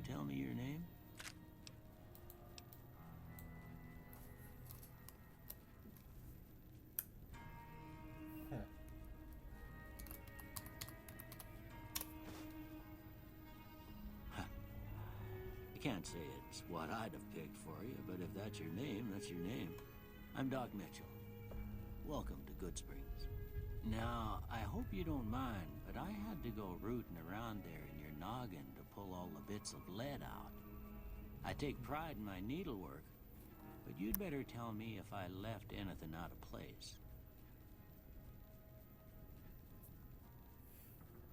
tell me your name? Huh. I can't say it's what I'd have picked for you, but if that's your name, that's your name. I'm Doc Mitchell. Welcome to Goodsprings. Now, I hope you don't mind, but I had to go rooting around there in your noggin to pull all the bits of lead out. I take pride in my needlework, but you'd better tell me if I left anything out of place.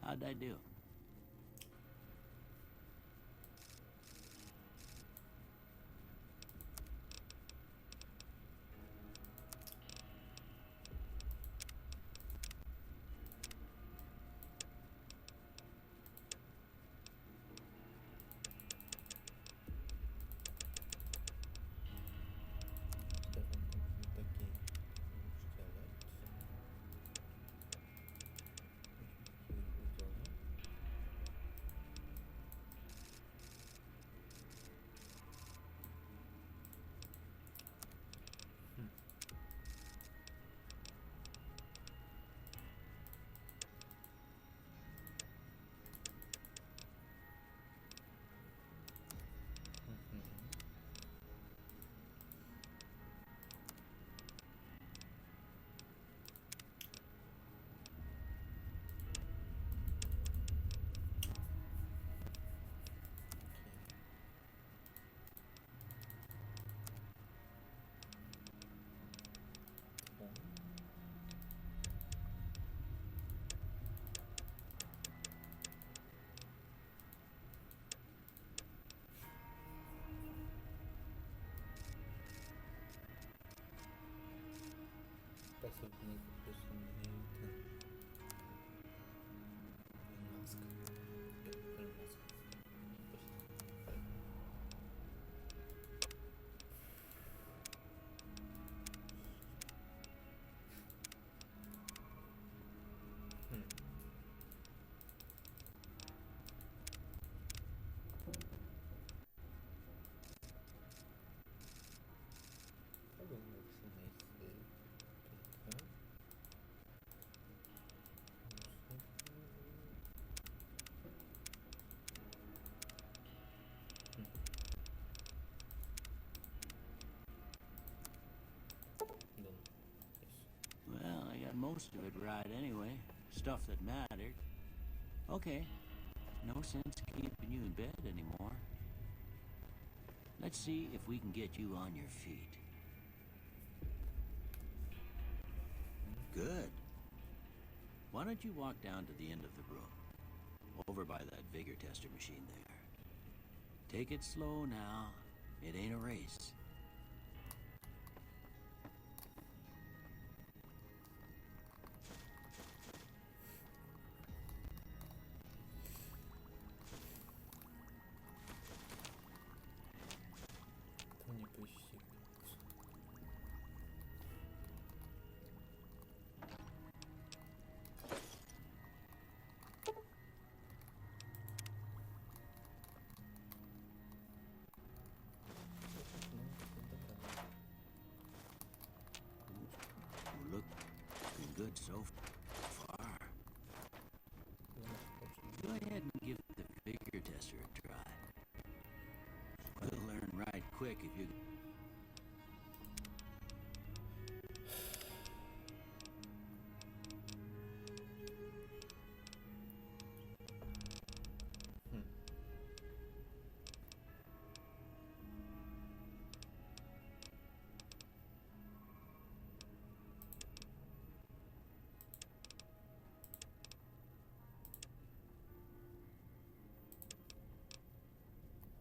How'd I do? Такий шкелет. Pasownik personality. Mask. Mask. Well, I got most of it right anyway. Stuff that mattered. Okay, no sense keeping you in bed anymore. Let's see if we can get you on your feet. Good. Why don't you walk down to the end of the room? Over by that vigor tester machine there. Take it slow now. It ain't a race. To nie pościg. We're looking good so far. Go ahead and give the vigor tester a try. You'll learn right quick if you...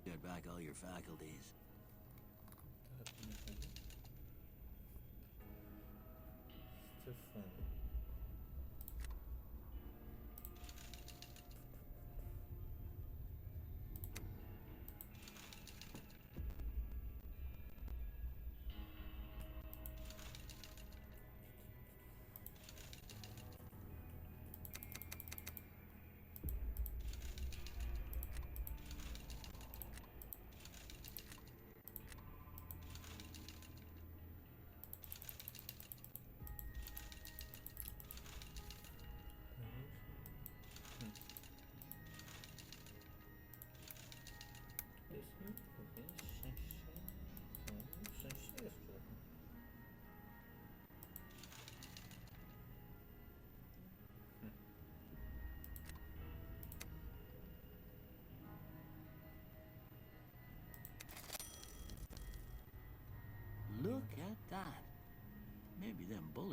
Get back all your faculties. Stefan.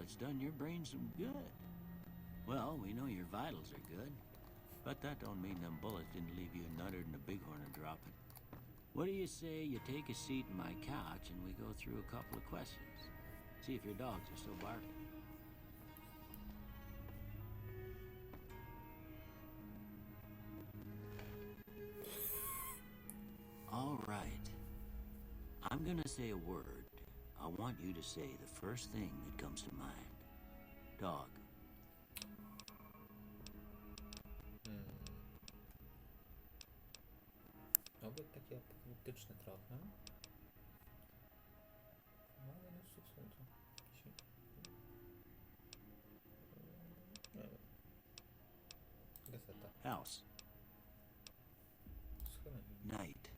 bullets done your brain some good. Well, we know your vitals are good, but that don't mean them bullets didn't leave you nuttered and a bighorn a dropping. What do you say you take a seat in my couch and we go through a couple of questions? See if your dogs are still barking. All right. I'm gonna say a word. I want you to say the first thing that comes to mind. Dog. Obok takie apokaliptyczne trochę. No ale no co to? Nie wiem. Gazeta. House. Schronienie. Night.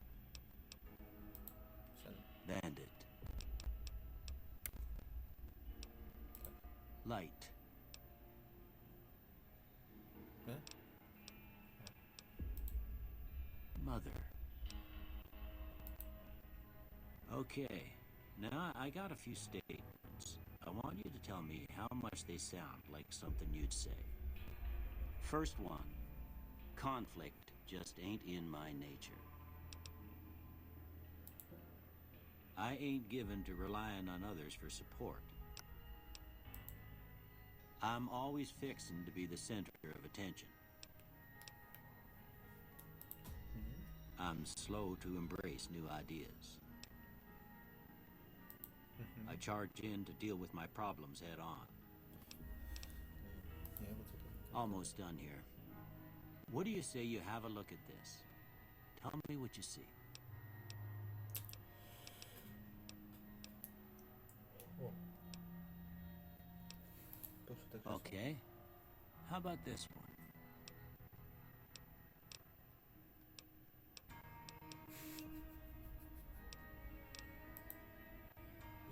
Sen. Bandit. Light. Nie? Mother. Okay, now I got a few statements. I want you to tell me how much they sound like something you'd say. First one, conflict just ain't in my nature. I ain't given to relying on others for support. I'm always fixing to be the center of attention. I'm slow to embrace new ideas. I charge in to deal with my problems head on. Nie, bo co to? Almost done here. What do you say you have a look at this? Tell me what you see. O. Proszę tak. Okay. How about this one?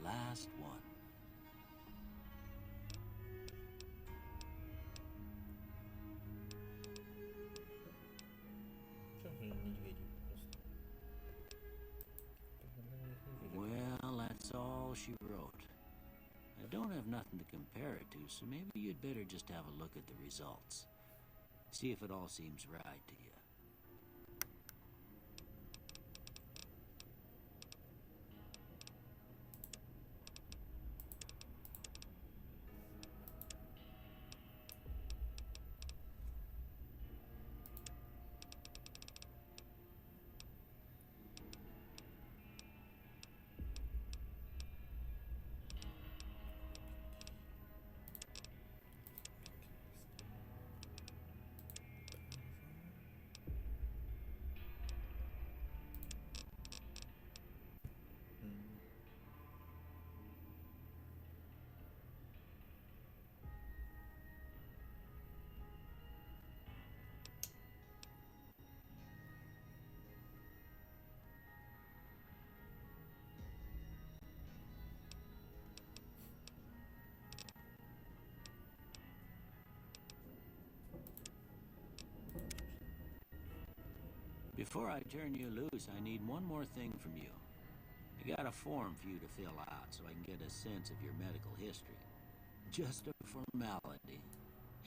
Last one. Czemu niedźwiedzi po prostu? Wyglądają jak niedźwiedzie. Well, that's all she wrote. I don't have nothing to compare it to, so maybe you'd better just have a look at the results. See if it all seems right to you. Before I turn you loose, I need one more thing from you. I got a form for you to fill out so I can get a sense of your medical history. Just a formality.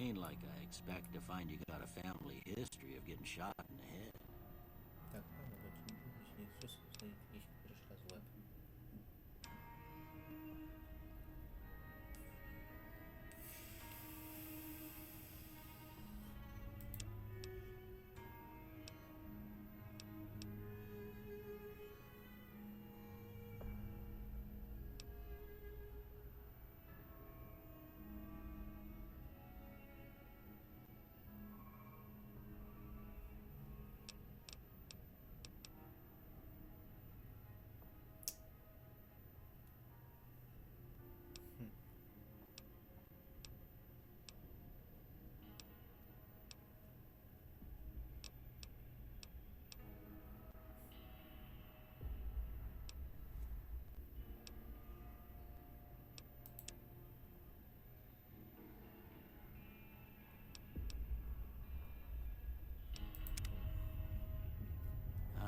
Ain't like I expect to find you got a family history of getting shot in the head. Tak, mamy godzinę, jeśli wszyscy znaleźliśmy chociaż raz łeb.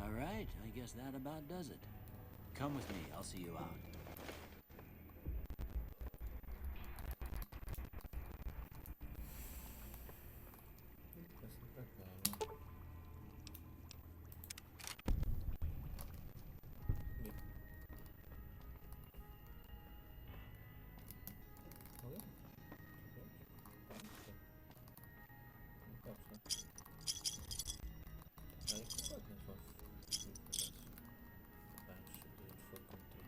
All right, I guess that about does it. Come with me, I'll see you out. dobrze. Ale jaki ładny złow. Tańszy, czwórką tylko.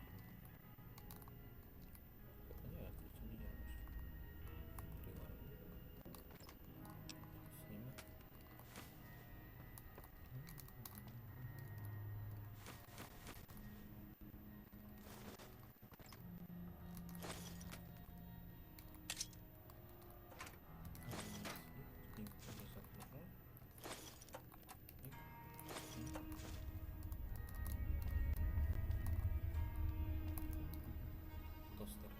Chyba nie, jak to nie działasz. Reward. Cisniemy. Nikt to nie za dużo. Toster.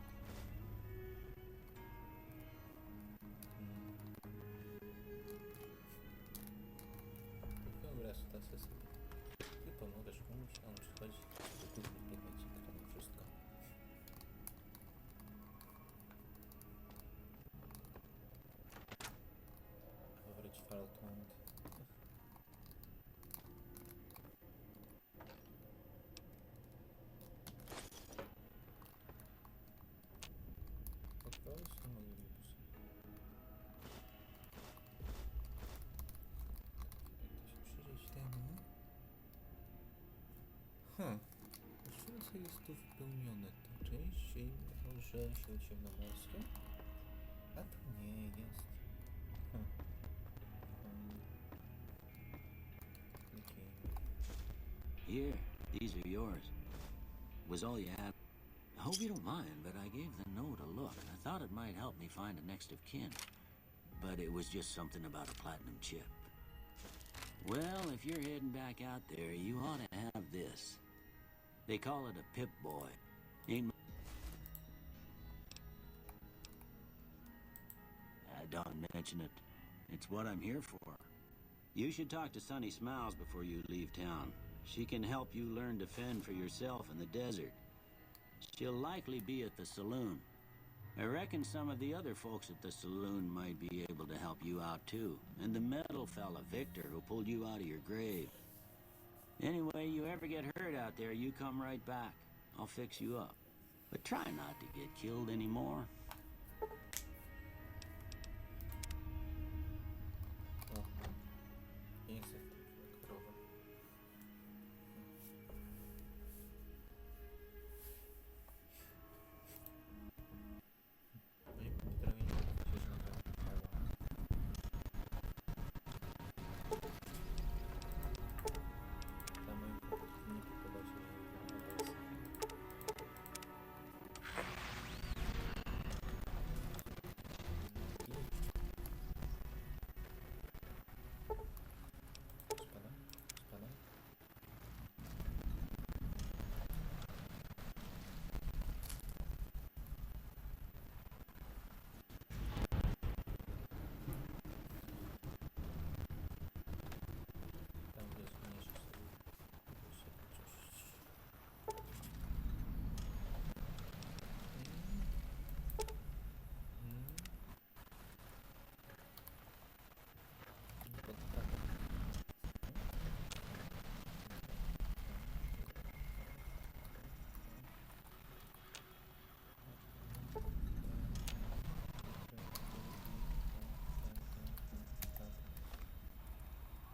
Dobra, sytuacja sobie. Ty pomagasz komuś, a on przychodzi do kuchni, biegać i kradnie wszystko. Average fail count. Odprawić nie moglibyśmy. Jak to się przyjrzeć temu? Jeszcze raz jest tu wypełnione ta część, czyli że śródziemnomorskie. A tu nie jest. Kliknijmy. Here, these are yours. Was all you had. I hope you don't mind, but I gave the note a look. I thought it might help me find a next of kin. But it was just something about a platinum chip. Well, if you're heading back out there, you ought to have this. They call it a Pip-Boy. Ain't don't mention it. It's what I'm here for. You should talk to Sunny Smiles before you leave town. She can help you learn to fend for yourself in the desert. She'll likely be at the saloon. I reckon some of the other folks at the saloon might be able to help you out too. And the metal fella, Victor, who pulled you out of your grave. Anyway, you ever get hurt out there, you come right back. I'll fix you up. But try not to get killed anymore. O, ja nie chcę w tą krowę. No i potrafię nie powiedzieć, że nawet mało. Dla moich nie podoba się adres. Spadam, spadam. Tam gdzie zmniejszy sobie wysokość. Nie podpadam.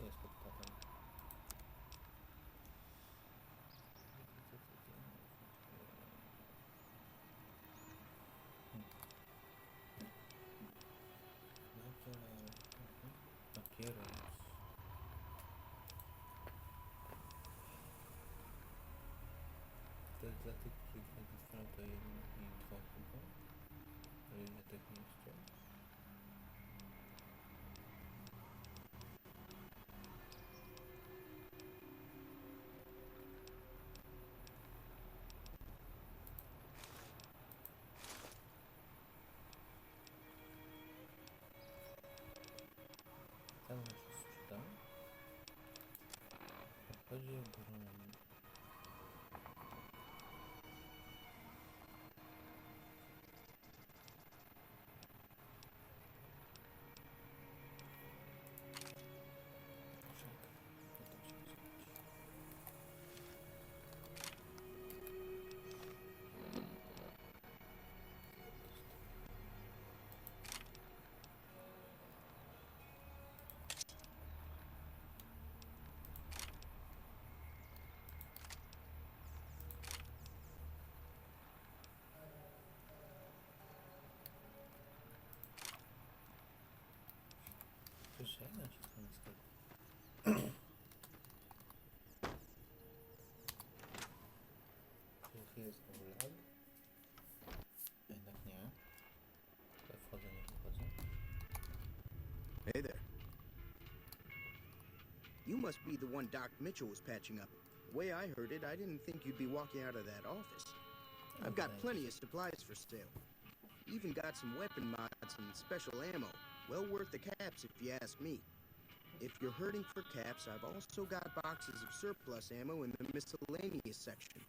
Jest podpadam. Papieros. To jest dla tych, których wytrwało to 1 i 2 chyba. O ile tak nie jest. Tam już sprzedam. Chodzi o broń. Czekaj, co tam się zrobić? Słyszałem naciskam escape. Czy jest znowu lag? Jednak nie. Tutaj wchodzę, nie wychodzę. Hey there. You must be the one Doc Mitchell was patching up. The way I heard it, I didn't think you'd be walking out of that office. I've got plenty of supplies for sale. Even got some weapon mods and special ammo. Well worth the caps if you ask me. If you're hurting for caps, I've also got boxes of surplus ammo in the miscellaneous section.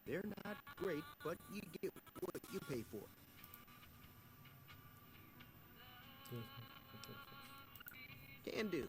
They're not great, but you get what you pay for. Can do.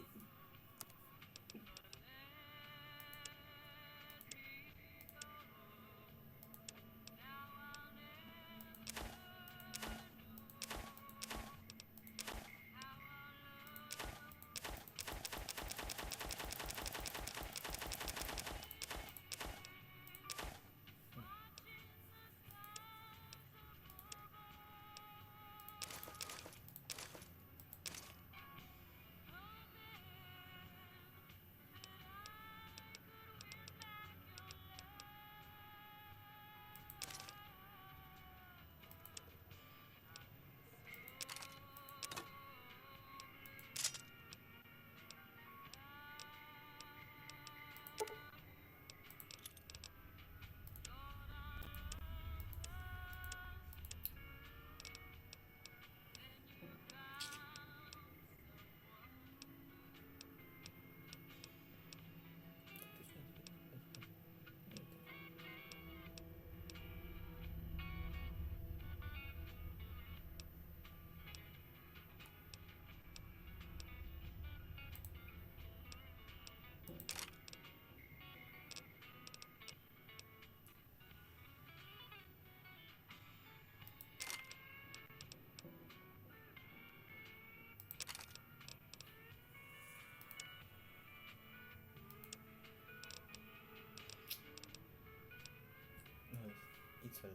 I cel.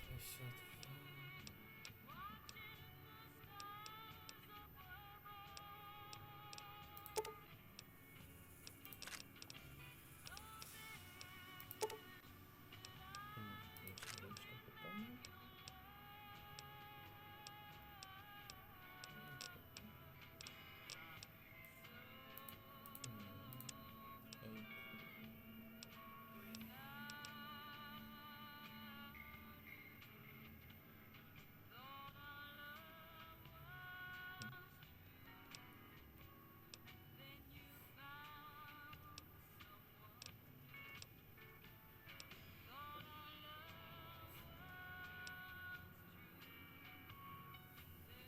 To się otwiera. Jeszcze wejść to pytanie.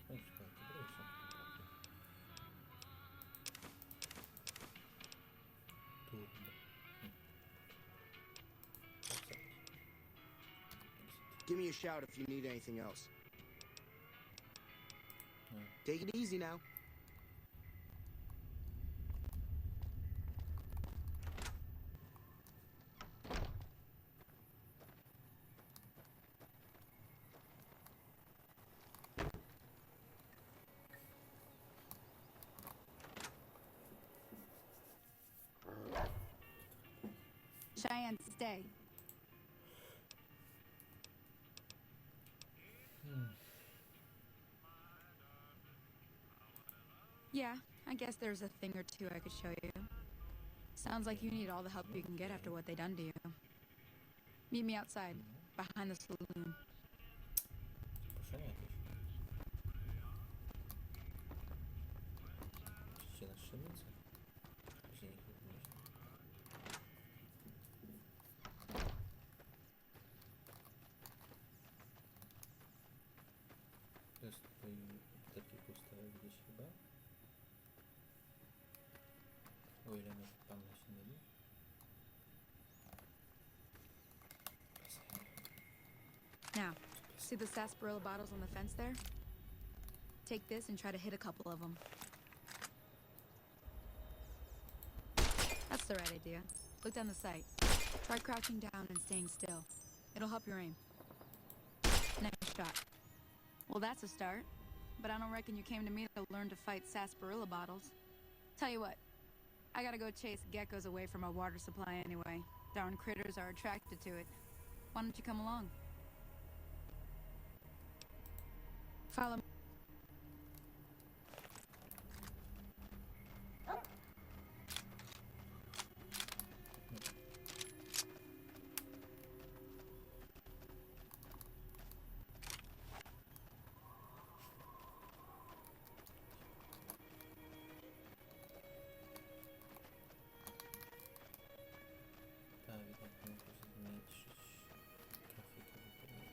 No i szkoda, to bryj są Turbo. Exit. Give me a shout if you need anything else. No. Take it easy now. Cheyenne, stay. Yeah, I guess there's a thing or two I could show you. Sounds like you need all the help you can get after what they done to you. Meet me outside, behind the saloon. Zaproszenie jakieś. Idziecie na strzelnicę. Później ich wymyślę. Jest tutaj taki puste gdzieś chyba. O ile mnie pamięć nie myli. Now, see the sarsaparilla bottles on the fence there? Take this and try to hit a couple of them. That's the right idea. Look down the sight. Try crouching down and staying still. It'll help your aim. Nice shot. Well, that's a start. But I don't reckon you came to me to learn to fight sarsaparilla bottles. Tell you what, I gotta go chase geckos away from our water supply anyway. Darn critters are attracted to it. Why don't you come along? Follow me. Tak, ewidentnie muszę zmniejszyć grafikę w ogóle.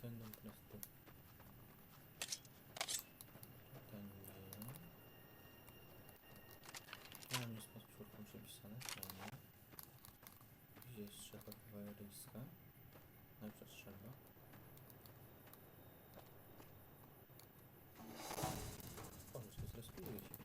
Ten po prostu. Ten nie. Ja mam już pod czwórką przepisane. Fajnie. Gdzie jest strzelba kawaleryjska? Najpierw strzelba. O, już to zrespiruje się.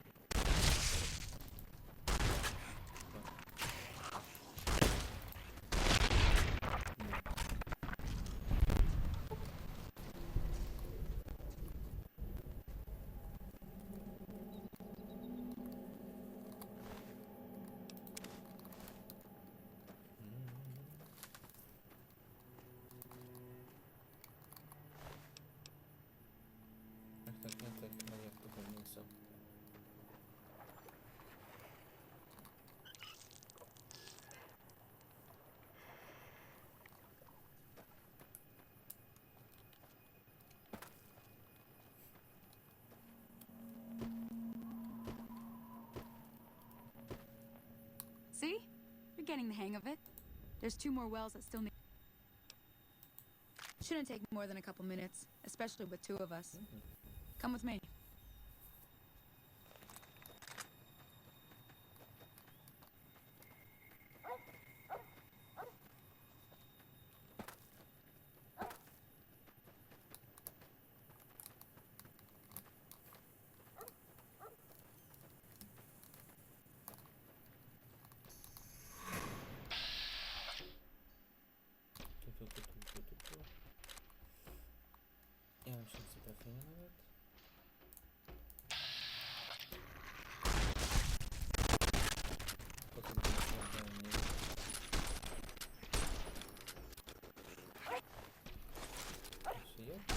Tak, jak to pewnie są. See? You're getting the hang of it. There's 2 more wells that still need... Shouldn't take more than a couple minutes, especially with 2 of us. Come with me. Tu. Ja mam szansę trafienia nawet. Po co to jest mnie? Jeszcze jedno.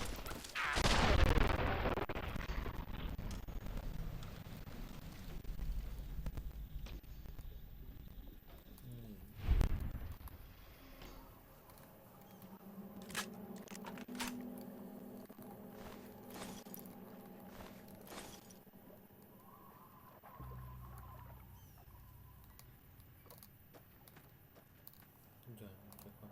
Widziałem tylko.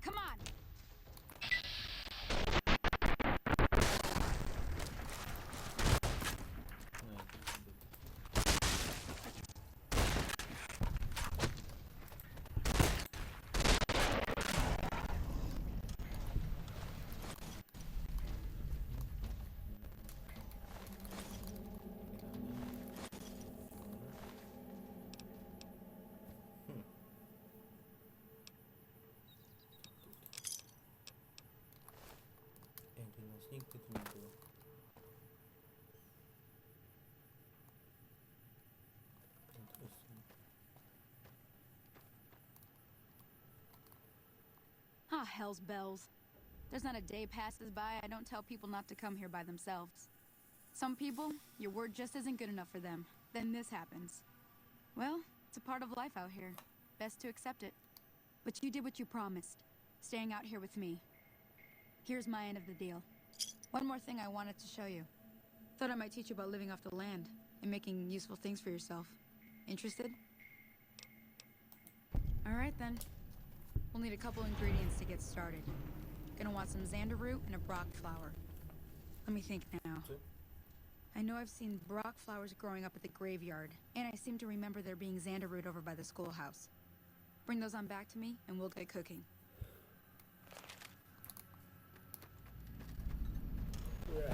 Come on! Nigdy tu nie było. Interesujące. Ah, hell's bells. There's not a day passes by I don't tell people not to come here by themselves. Some people, your word just isn't good enough for them. Then this happens. Well, it's a part of life out here. Best to accept it. But you did what you promised, staying out here with me. Here's my end of the deal. One more thing I wanted to show you. Thought I might teach you about living off the land and making useful things for yourself. Interested? Alright then. We'll need a couple ingredients to get started. Gonna want some xander root and a brock flower. Let me think now. I know I've seen brock flowers growing up at the graveyard, and I seem to remember there being xander root over by the schoolhouse. Bring those on back to me, and we'll get cooking. Yeah.